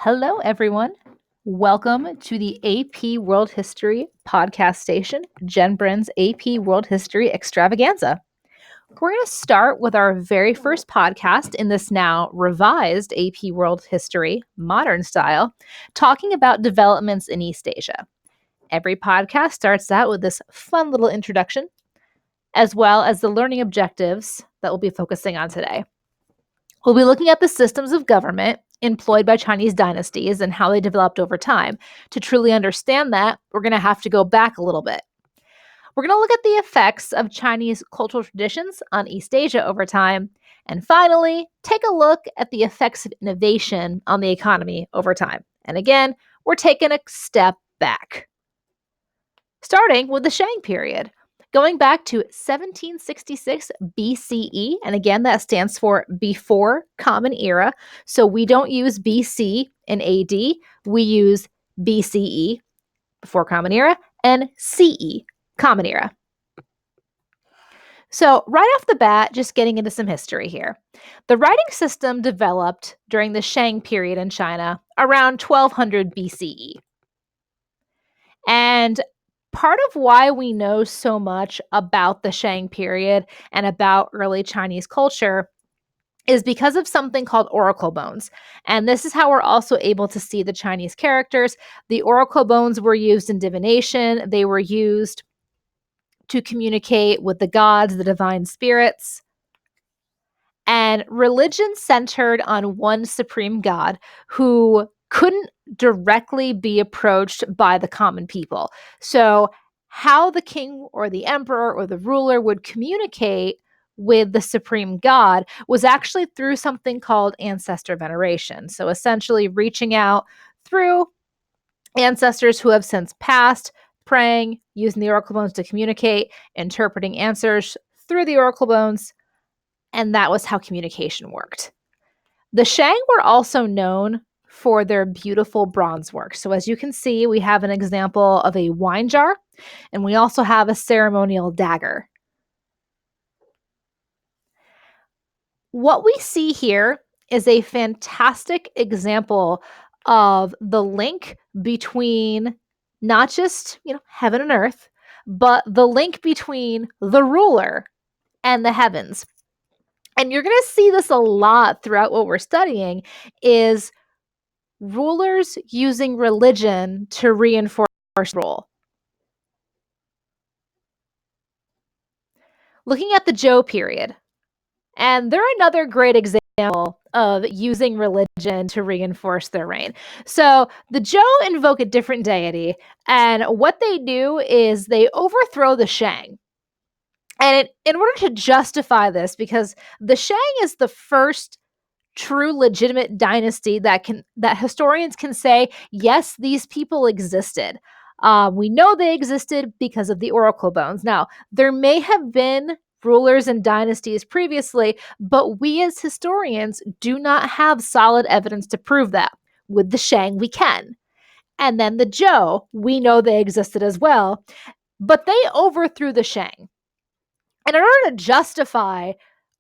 Hello, everyone. Welcome to the AP World History podcast station, Jen Brin's AP World History Extravaganza. We're going to start with our very first podcast in this now revised AP World History modern style, talking about developments in East Asia. Every podcast starts out with this fun little introduction, as well as the learning objectives that we'll be focusing on today. We'll be looking at the systems of government employed by Chinese dynasties and how they developed over time. To truly understand that, we're going to have to go back a little bit. We're going to look at the effects of Chinese cultural traditions on East Asia over time. And finally, take a look at the effects of innovation on the economy over time. And again, we're taking a step back. Starting with the Shang period. Going back to 1766 BCE, and again, that stands for before Common Era. So we don't use BC and AD, we use BCE, before Common Era, and CE, Common Era. So right off the bat, just getting into some history here. The writing system developed during the Shang period in China around 1200 BCE. And part of why we know so much about the Shang period and about early Chinese culture is because of something called oracle bones. And this is how we're also able to see the Chinese characters. The oracle bones were used in divination. They were used to communicate with the gods, the divine spirits. And religion centered on one supreme god who couldn't directly be approached by the common people. So, how the king or the emperor or the ruler would communicate with the supreme god was actually through something called ancestor veneration. So, essentially, reaching out through ancestors who have since passed, praying, using the oracle bones to communicate, interpreting answers through the oracle bones. And that was how communication worked. The Shang were also known for their beautiful bronze work. So as you can see, we have an example of a wine jar, and we also have a ceremonial dagger. What we see here is a fantastic example of the link between not just, heaven and earth, but the link between the ruler and the heavens. And you're going to see this a lot throughout what we're studying is rulers using religion to reinforce rule. Looking at the Zhuo period, and they're another great example of using religion to reinforce their reign. So the Zhou invoke a different deity, and what they do is they overthrow the Shang. And in order to justify this, because the Shang is the first true legitimate dynasty that historians can say, yes, these people existed. We know they existed because of the oracle bones. Now, there may have been rulers and dynasties previously, but we as historians do not have solid evidence to prove that. With the Shang, we can. And then the Zhou, we know they existed as well, but they overthrew the Shang. And in order to justify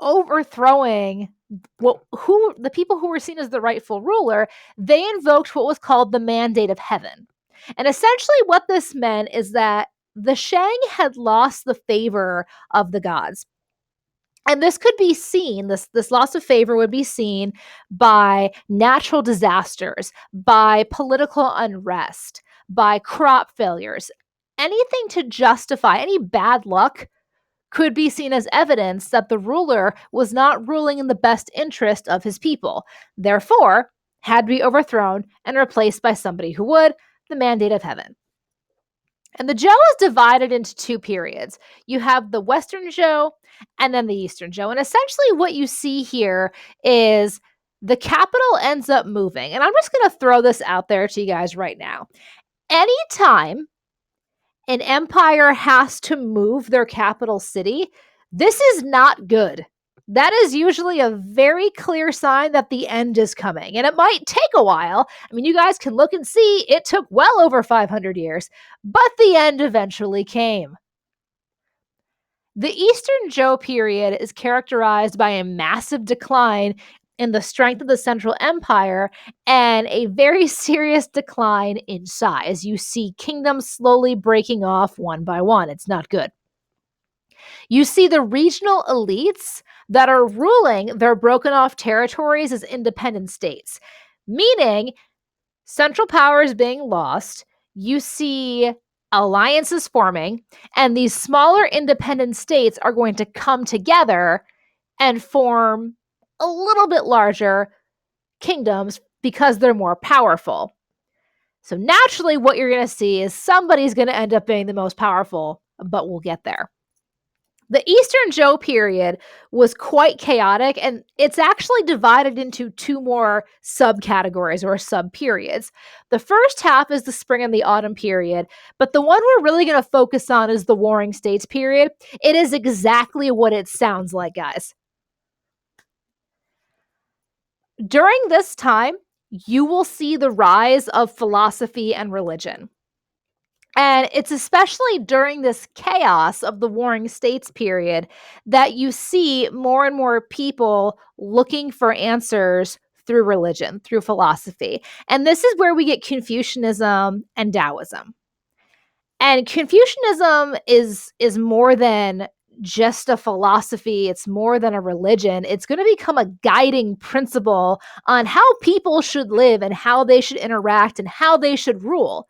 overthrowing the people who were seen as the rightful ruler, they invoked what was called the mandate of heaven. And essentially what this meant is that the Shang had lost the favor of the gods. And this could be seen, this loss of favor would be seen by natural disasters, by political unrest, by crop failures. Anything to justify any bad luck could be seen as evidence that the ruler was not ruling in the best interest of his people, therefore had to be overthrown and replaced by somebody who would, the mandate of heaven. And the Zhou is divided into two periods. You have the Western Zhou and then the Eastern Zhou. And essentially what you see here is the capital ends up moving. And I'm just going to throw this out there to you guys right now. Anytime an empire has to move their capital city, this is not good. That is usually a very clear sign that the end is coming. And it might take a while. I mean, you guys can look and see it took well over 500 years, but the end eventually came. The Eastern Zhou period is characterized by a massive decline in the strength of the Central Empire and a very serious decline in size. You see kingdoms slowly breaking off one by one. It's not good. You see the regional elites that are ruling their broken off territories as independent states, meaning central power is being lost. You see alliances forming, and these smaller independent states are going to come together and form a little bit larger kingdoms because they're more powerful. So naturally, what you're going to see is somebody's going to end up being the most powerful, but we'll get there. The Eastern Zhou period was quite chaotic, and it's actually divided into two more subcategories or sub-periods. The first half is the spring and the autumn period, but the one we're really going to focus on is the Warring States period. It is exactly what it sounds like, guys. During this time, you will see the rise of philosophy and religion. And it's especially during this chaos of the Warring States period that you see more and more people looking for answers through religion, through philosophy. And this is where we get Confucianism and Taoism. And Confucianism is more than just a philosophy, it's more than a religion. It's going to become a guiding principle on how people should live and how they should interact and how they should rule.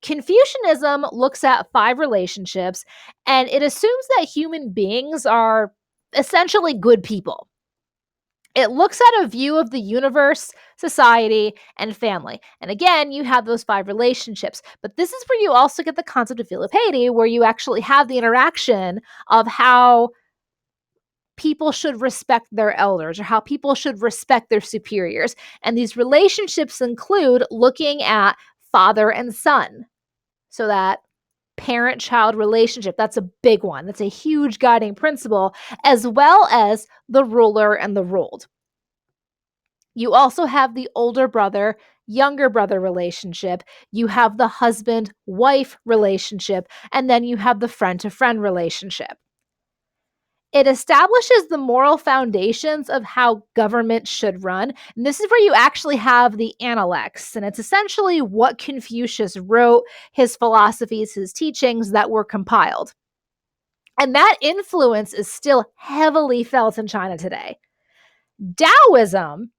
Confucianism looks at 5 relationships, and it assumes that human beings are essentially good people. It looks at a view of the universe, society, and family. And again, you have those 5 relationships. But this is where you also get the concept of filial piety, where you actually have the interaction of how people should respect their elders or how people should respect their superiors. And these relationships include looking at father and son. So that parent-child relationship, that's a big one. That's a huge guiding principle, as well as the ruler and the ruled. You also have the older brother, younger brother relationship. You have the husband-wife relationship, and then you have the friend-to-friend relationship. It establishes the moral foundations of how government should run. And this is where you actually have the Analects. And it's essentially what Confucius wrote, his philosophies, his teachings that were compiled. And that influence is still heavily felt in China today. Taoism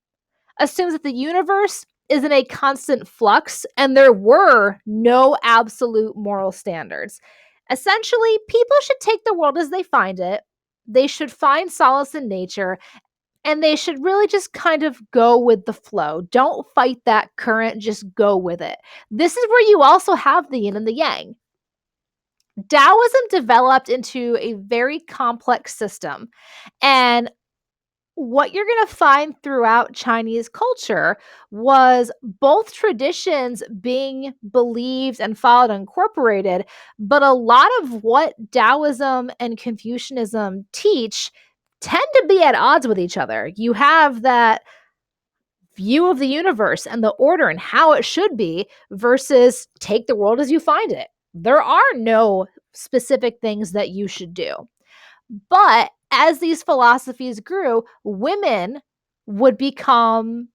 assumes that the universe is in a constant flux and there were no absolute moral standards. Essentially, people should take the world as they find it. They should find solace in nature, and they should really just kind of go with the flow. Don't fight that current, just go with it. This is where you also have the yin and the yang. Taoism developed into a very complex system, and what you're going to find throughout Chinese culture was both traditions being believed and followed and incorporated, but a lot of what Taoism and Confucianism teach tend to be at odds with each other. You have that view of the universe and the order and how it should be versus take the world as you find it. There are no specific things that you should do. But as these philosophies grew, women would become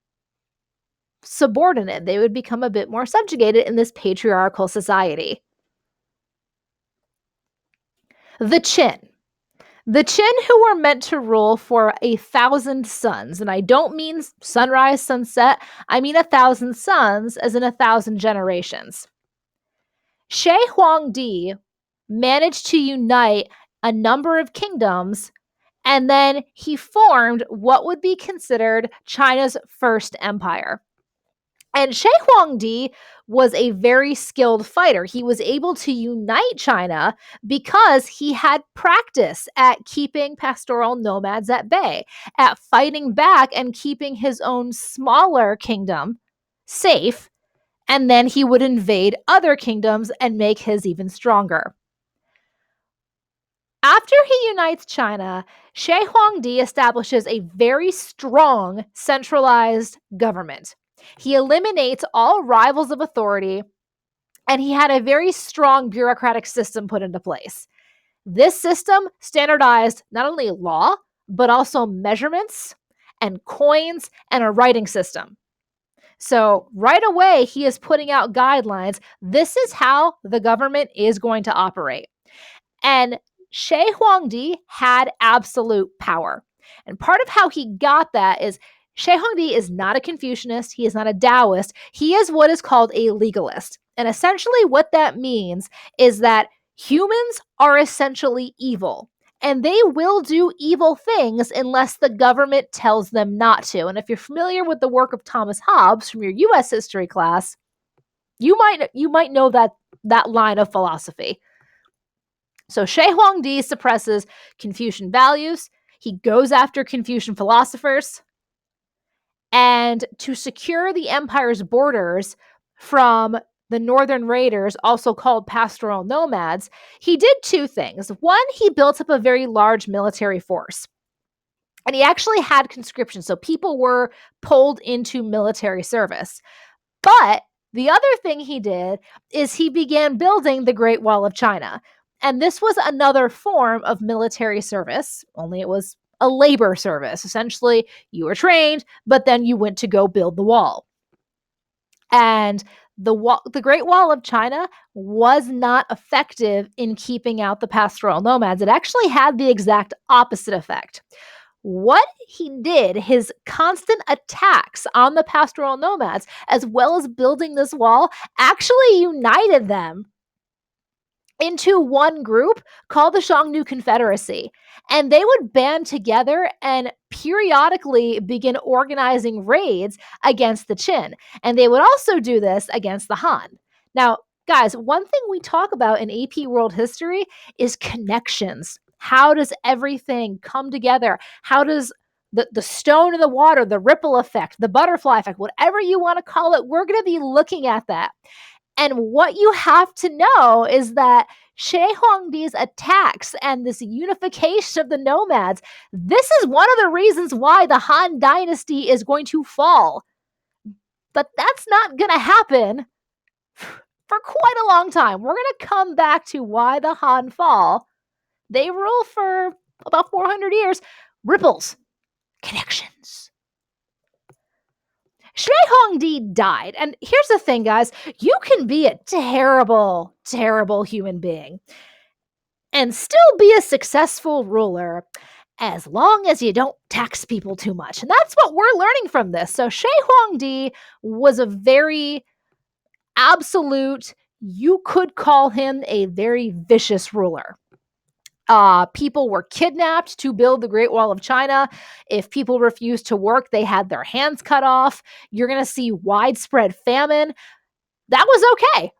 subordinate. They would become a bit more subjugated in this patriarchal society. The Qin. The Qin, who were meant to rule for 1,000 suns, and I don't mean sunrise, sunset, I mean 1,000 suns as in 1,000 generations. Shi Huangdi managed to unite a number of kingdoms, and then he formed what would be considered China's first empire. And Shi Huangdi was a very skilled fighter. He was able to unite China because he had practice at keeping pastoral nomads at bay, at fighting back and keeping his own smaller kingdom safe. And then he would invade other kingdoms and make his even stronger. After he unites China, Shi Huangdi establishes a very strong centralized government. He eliminates all rivals of authority, and he had a very strong bureaucratic system put into place. This system standardized not only law, but also measurements and coins and a writing system. So right away, he is putting out guidelines. This is how the government is going to operate. And Shi Huangdi had absolute power. And part of how he got that is Shi Huangdi is not a Confucianist. He is not a Taoist. He is what is called a legalist. And essentially, what that means is that humans are essentially evil. And they will do evil things unless the government tells them not to. And if you're familiar with the work of Thomas Hobbes from your US history class, you might know that line of philosophy. So Shi Huangdi suppresses Confucian values. He goes after Confucian philosophers. And to secure the empire's borders from the northern raiders, also called pastoral nomads, he did two things. One, he built up a very large military force. And he actually had conscription, so people were pulled into military service. But the other thing he did is he began building the Great Wall of China. And this was another form of military service, only it was a labor service. Essentially, you were trained, but then you went to go build the wall. And the Great Wall of China was not effective in keeping out the pastoral nomads. It actually had the exact opposite effect. What he did, his constant attacks on the pastoral nomads, as well as building this wall, actually united them into one group called the Shang Confederacy. And they would band together and periodically begin organizing raids against the Qin. And they would also do this against the Han. Now, guys, one thing we talk about in AP World History is connections. How does everything come together? How does the stone in the water, the ripple effect, the butterfly effect, whatever you want to call it, we're going to be looking at that. And what you have to know is that Shi Huangdi's attacks and this unification of the nomads, this is one of the reasons why the Han Dynasty is going to fall. But that's not going to happen for quite a long time. We're going to come back to why the Han fall. They rule for about 400 years. Ripples, connections. Shi Huangdi died. And here's the thing, guys. You can be a terrible, terrible human being and still be a successful ruler as long as you don't tax people too much. And that's what we're learning from this. So Shi Huangdi was a very absolute, you could call him a very vicious ruler. People were kidnapped to build the Great Wall of China. If people refused to work, they had their hands cut off. You're going to see widespread famine. That was okay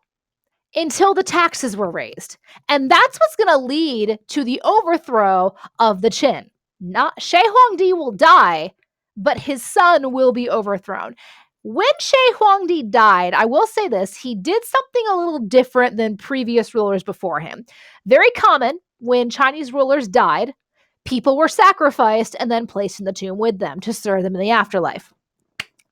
until the taxes were raised. And that's what's going to lead to the overthrow of the Qin. Not Shi Huangdi will die, but his son will be overthrown. When Shi Huangdi died, I will say this, he did something a little different than previous rulers before him. Very common. When Chinese rulers died, people were sacrificed and then placed in the tomb with them to serve them in the afterlife.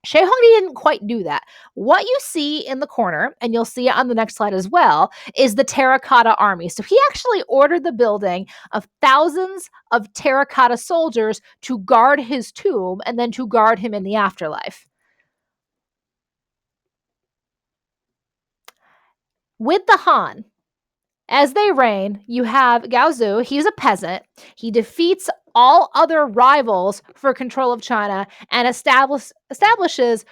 Shi Huangdi didn't quite do that. What you see in the corner, and you'll see it on the next slide as well, is the terracotta army. So he actually ordered the building of thousands of terracotta soldiers to guard his tomb and then to guard him in the afterlife. With the Han, as they reign, you have Gaozu. He's a peasant. He defeats all other rivals for control of China and establishes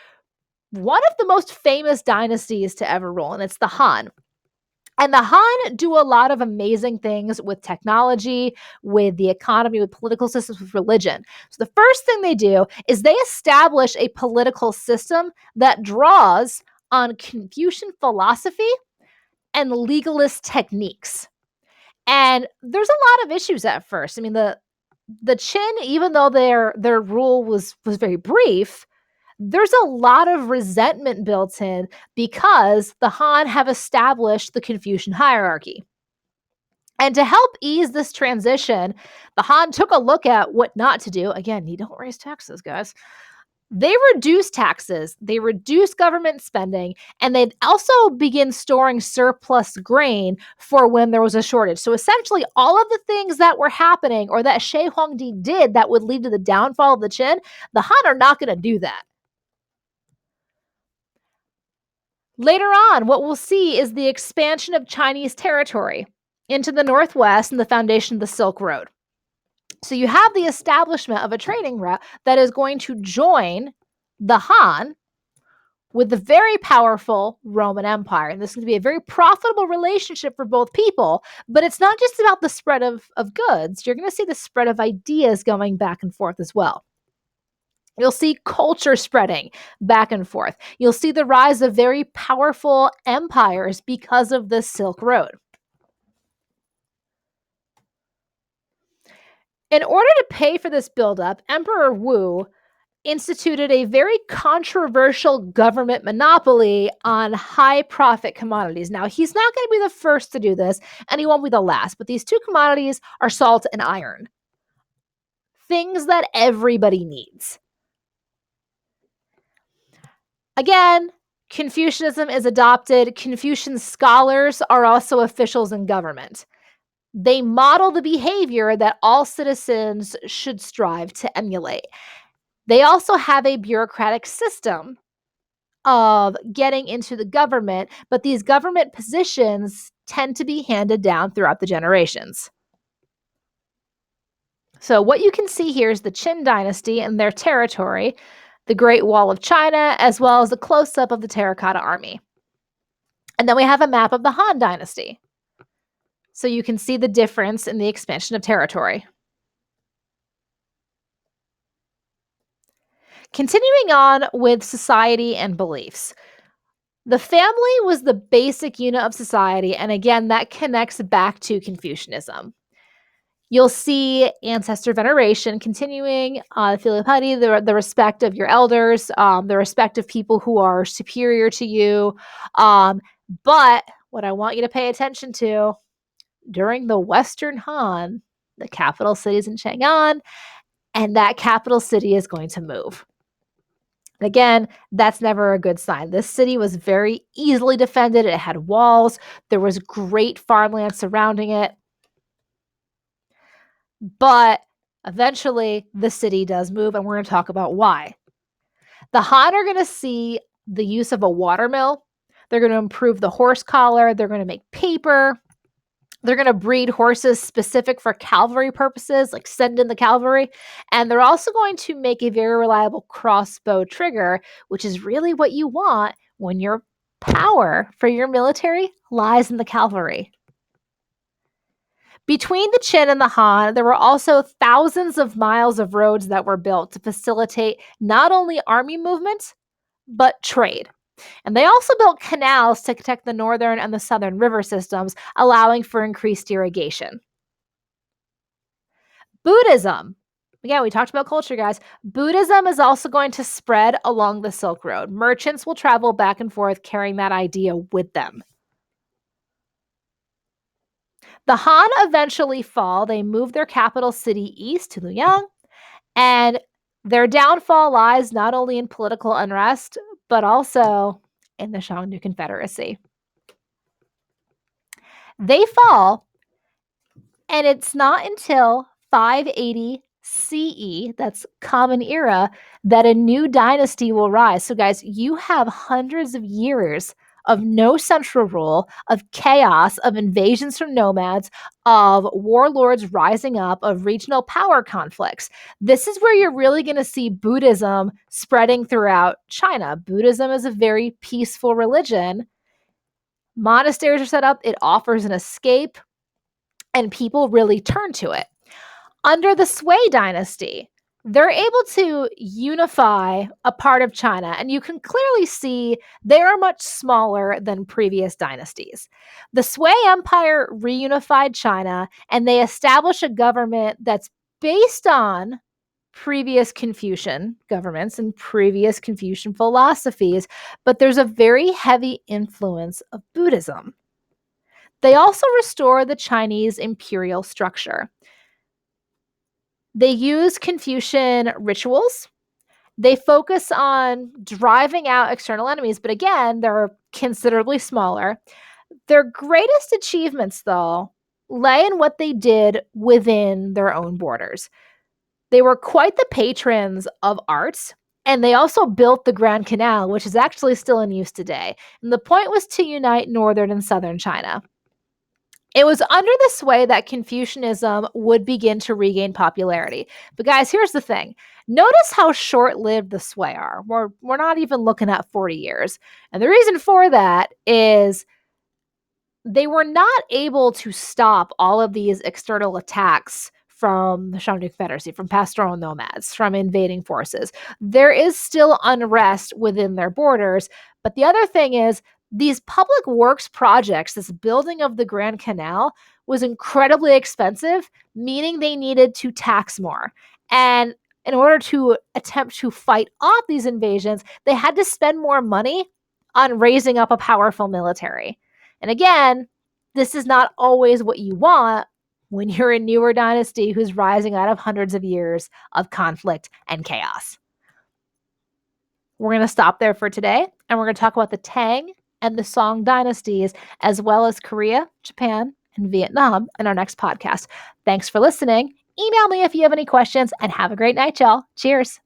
one of the most famous dynasties to ever rule, and it's the Han. And the Han do a lot of amazing things with technology, with the economy, with political systems, with religion. So the first thing they do is they establish a political system that draws on Confucian philosophy and legalist techniques. And there's a lot of issues at first. I mean, the Qin, even though their rule was very brief, there's a lot of resentment built in because the Han have established the Confucian hierarchy. And to help ease this transition, the Han took a look at what not to do. Again, you don't raise taxes, guys. They reduce taxes, they reduce government spending, and they'd also begin storing surplus grain for when there was a shortage. So essentially, all of the things that were happening or that Shi Huangdi did that would lead to the downfall of the Qin, the Han are not going to do that. Later on, what we'll see is the expansion of Chinese territory into the northwest and the foundation of the Silk Road. So you have the establishment of a trading route that is going to join the Han with the very powerful Roman Empire. And this is going to be a very profitable relationship for both people, but it's not just about the spread of goods. You're going to see the spread of ideas going back and forth as well. You'll see culture spreading back and forth. You'll see the rise of very powerful empires because of the Silk Road. In order to pay for this buildup, Emperor Wu instituted a very controversial government monopoly on high profit commodities. Now, he's not going to be the first to do this, and he won't be the last, but these two commodities are salt and iron. Things that everybody needs. Again, Confucianism is adopted. Confucian scholars are also officials in government. They model the behavior that all citizens should strive to emulate. They also have a bureaucratic system of getting into the government, but these government positions tend to be handed down throughout the generations. So what you can see here is the Qin dynasty and their territory, the Great Wall of China, as well as a close-up of the Terracotta Army. And then we have a map of the Han dynasty. So you can see the difference in the expansion of territory. Continuing on with society and beliefs. The family was the basic unit of society, and again, that connects back to Confucianism. You'll see ancestor veneration continuing, filial piety, the respect of your elders, the respect of people who are superior to you. But what I want you to pay attention to, during the Western Han, the capital city is in Chang'an, and that capital city is going to move. Again, that's never a good sign. This city was very easily defended. It had walls. There was great farmland surrounding it. But eventually, the city does move, and we're going to talk about why. The Han are going to see the use of a watermill. They're going to improve the horse collar. They're going to make paper. They're going to breed horses specific for cavalry purposes, like send in the cavalry. And they're also going to make a very reliable crossbow trigger, which is really what you want when your power for your military lies in the cavalry. Between the Qin and the Han, there were also thousands of miles of roads that were built to facilitate not only army movement, but trade. And they also built canals to connect the northern and the southern river systems, allowing for increased irrigation. Buddhism. Again, we talked about culture, guys. Buddhism is also going to spread along the Silk Road. Merchants will travel back and forth carrying that idea with them. The Han eventually fall. They move their capital city east to Luoyang, and their downfall lies not only in political unrest, but also in the Shang Confederacy. They fall, and it's not until 580 CE, that's Common Era, that a new dynasty will rise. So, guys, you have hundreds of years of no central rule, of chaos, of invasions from nomads, of warlords rising up, of regional power conflicts. This is where you're really going to see Buddhism spreading throughout China. Buddhism is a very peaceful religion. Monasteries are set up, it offers an escape, and people really turn to it. Under the Sui dynasty, they're able to unify a part of China, and you can clearly see they are much smaller than previous dynasties. The Sui Empire reunified China, and they established a government that's based on previous Confucian governments and previous Confucian philosophies, but there's a very heavy influence of Buddhism. They also restore the Chinese imperial structure. They use Confucian rituals, They focus on driving out external enemies, but again, they're considerably smaller. Their greatest achievements, though, lay in what they did within their own borders. They were quite the patrons of arts, and they also built the Grand Canal, which is actually still in use today. And the point was to unite northern and southern China. It was under this sway that Confucianism would begin to regain popularity. But guys, here's the thing. Notice how short-lived the sway are. We're not even looking at 40 years. And the reason for that is they were not able to stop all of these external attacks from the Shang Confederacy, from pastoral nomads, from invading forces. There is still unrest within their borders. But the other thing is, these public works projects, this building of the Grand Canal, was incredibly expensive, meaning they needed to tax more. And in order to attempt to fight off these invasions, they had to spend more money on raising up a powerful military. And again, this is not always what you want when you're a newer dynasty who's rising out of hundreds of years of conflict and chaos. We're going to stop there for today, and we're going to talk about the Tang and the Song dynasties, as well as Korea, Japan, and Vietnam in our next podcast. Thanks for listening. Email me if you have any questions, and have a great night, y'all. Cheers.